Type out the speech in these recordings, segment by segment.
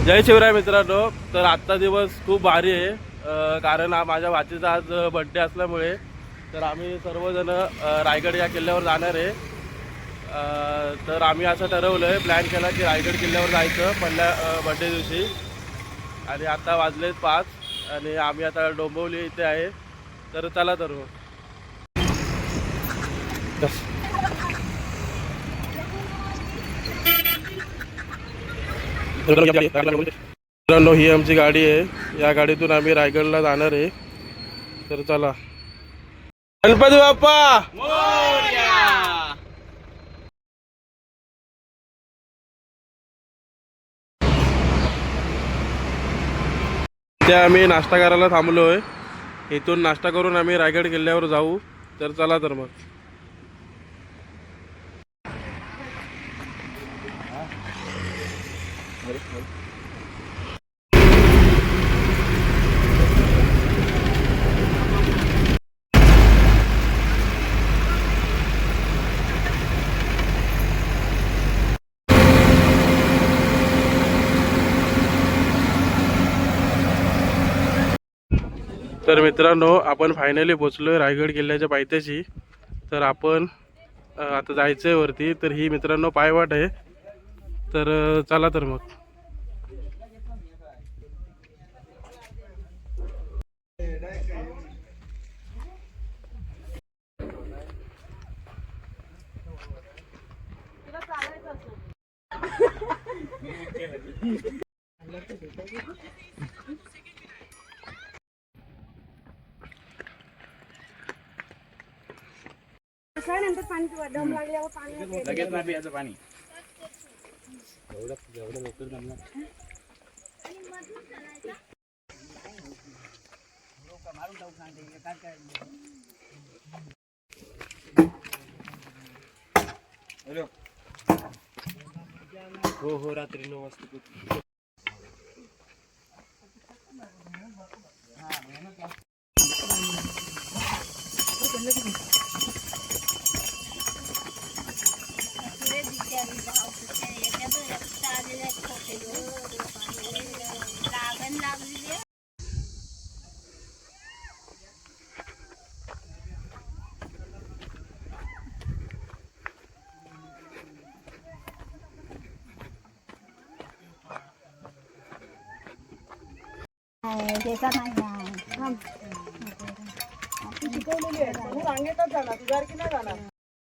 जय शिवराय मित्रांनो. तर आजचा दिवस खूप भारी आहे, कारण माझ्या भाचीचा आज बड्डे असल्यामुळे तर आम्ही सर्वजण रायगड या किल्ल्यावर जाणार आहे. तर आम्ही असं ठरवलं आहे, प्लॅन केला की रायगड किल्ल्यावर जायचं पहिल्या बड्डे दिवशी. आणि आता वाजलेत 5 आणि आम्ही आता डोंबिवली इथे आहे. तर चला तर मग. मित्रांनो, ही आमची गाडी आहे. या गाडीतून आम्ही रायगडला जाणार आहे. तर चला. गणपती बाप्पा मोरया. इथे आम्ही नाश्ता करायला थांबलो आहे. इथून नाश्ता करून आम्ही रायगड किल्ल्यावर जाऊ. तर चला तर मग. तर मित्रांनो, आपण फायनली पोचलोय रायगड किल्ल्याच्या पायथ्याशी. तर आपण आता जायचंय वरती. तर ही मित्रांनो पायवाट आहे. तर चला तर मग. नंतर पाणी दम लागल्यावर पाणी लगेच नाही प्यायचं पाणी. एवढं लवकर जमलं. हो हो, रात्री 9 वाजता.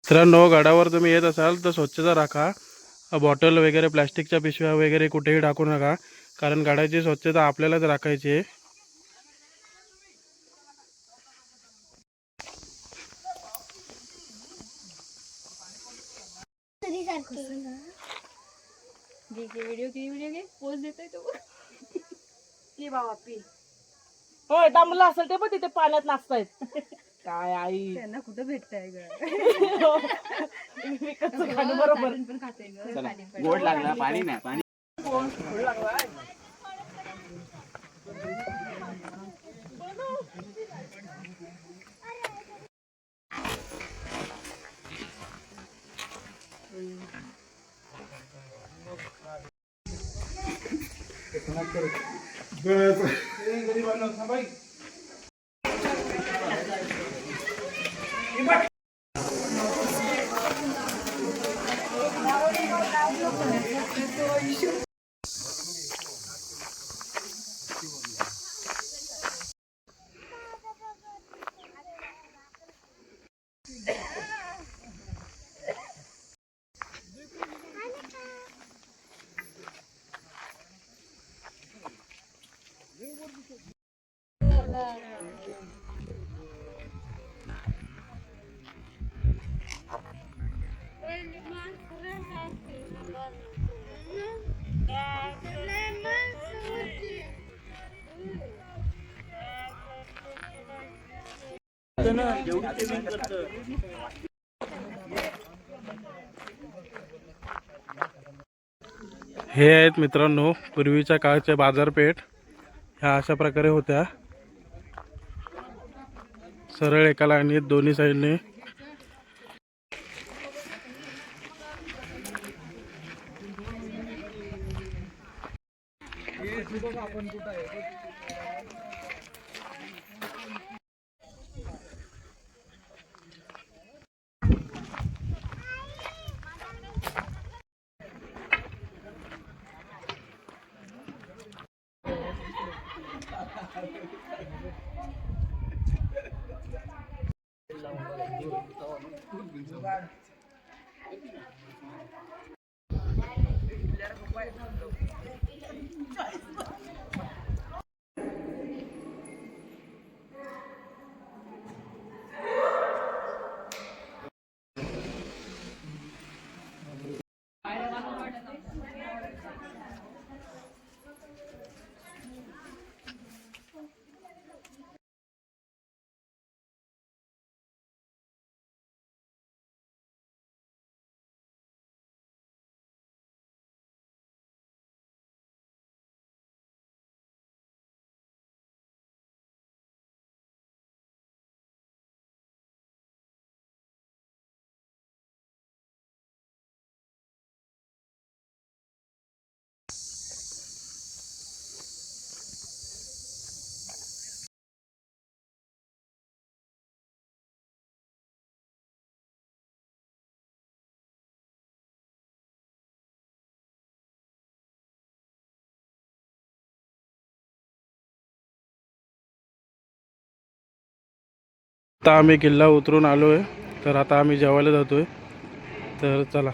मित्रांनो, गडावर तुम्ही येत असाल तर स्वच्छता राखा. बॉटल वगैरे, प्लॅस्टिकच्या पिशव्या वगैरे कुठेही टाकू नका, कारण गडाची स्वच्छता आपल्यालाच राखायची आहे. होय, डांबला असेल ते पण तिथे पाण्यात नाचतायत. काय आई त्यांना कुठं भेटताय ग. विकतचं खाणं बरोबर. गोड लागला पाणी नाही पाणी. हे आहेत मित्रांनो पूर्वीच्या काळच्या बाजारपेठ. ह्या अशा प्रकारे होत्या, सरळ एका लाईनीत दोन्ही साईडने. आता आम्ही किल्ला उतरून आलो आहे, तर आता आम्ही जेवायला जातोय. तर चला.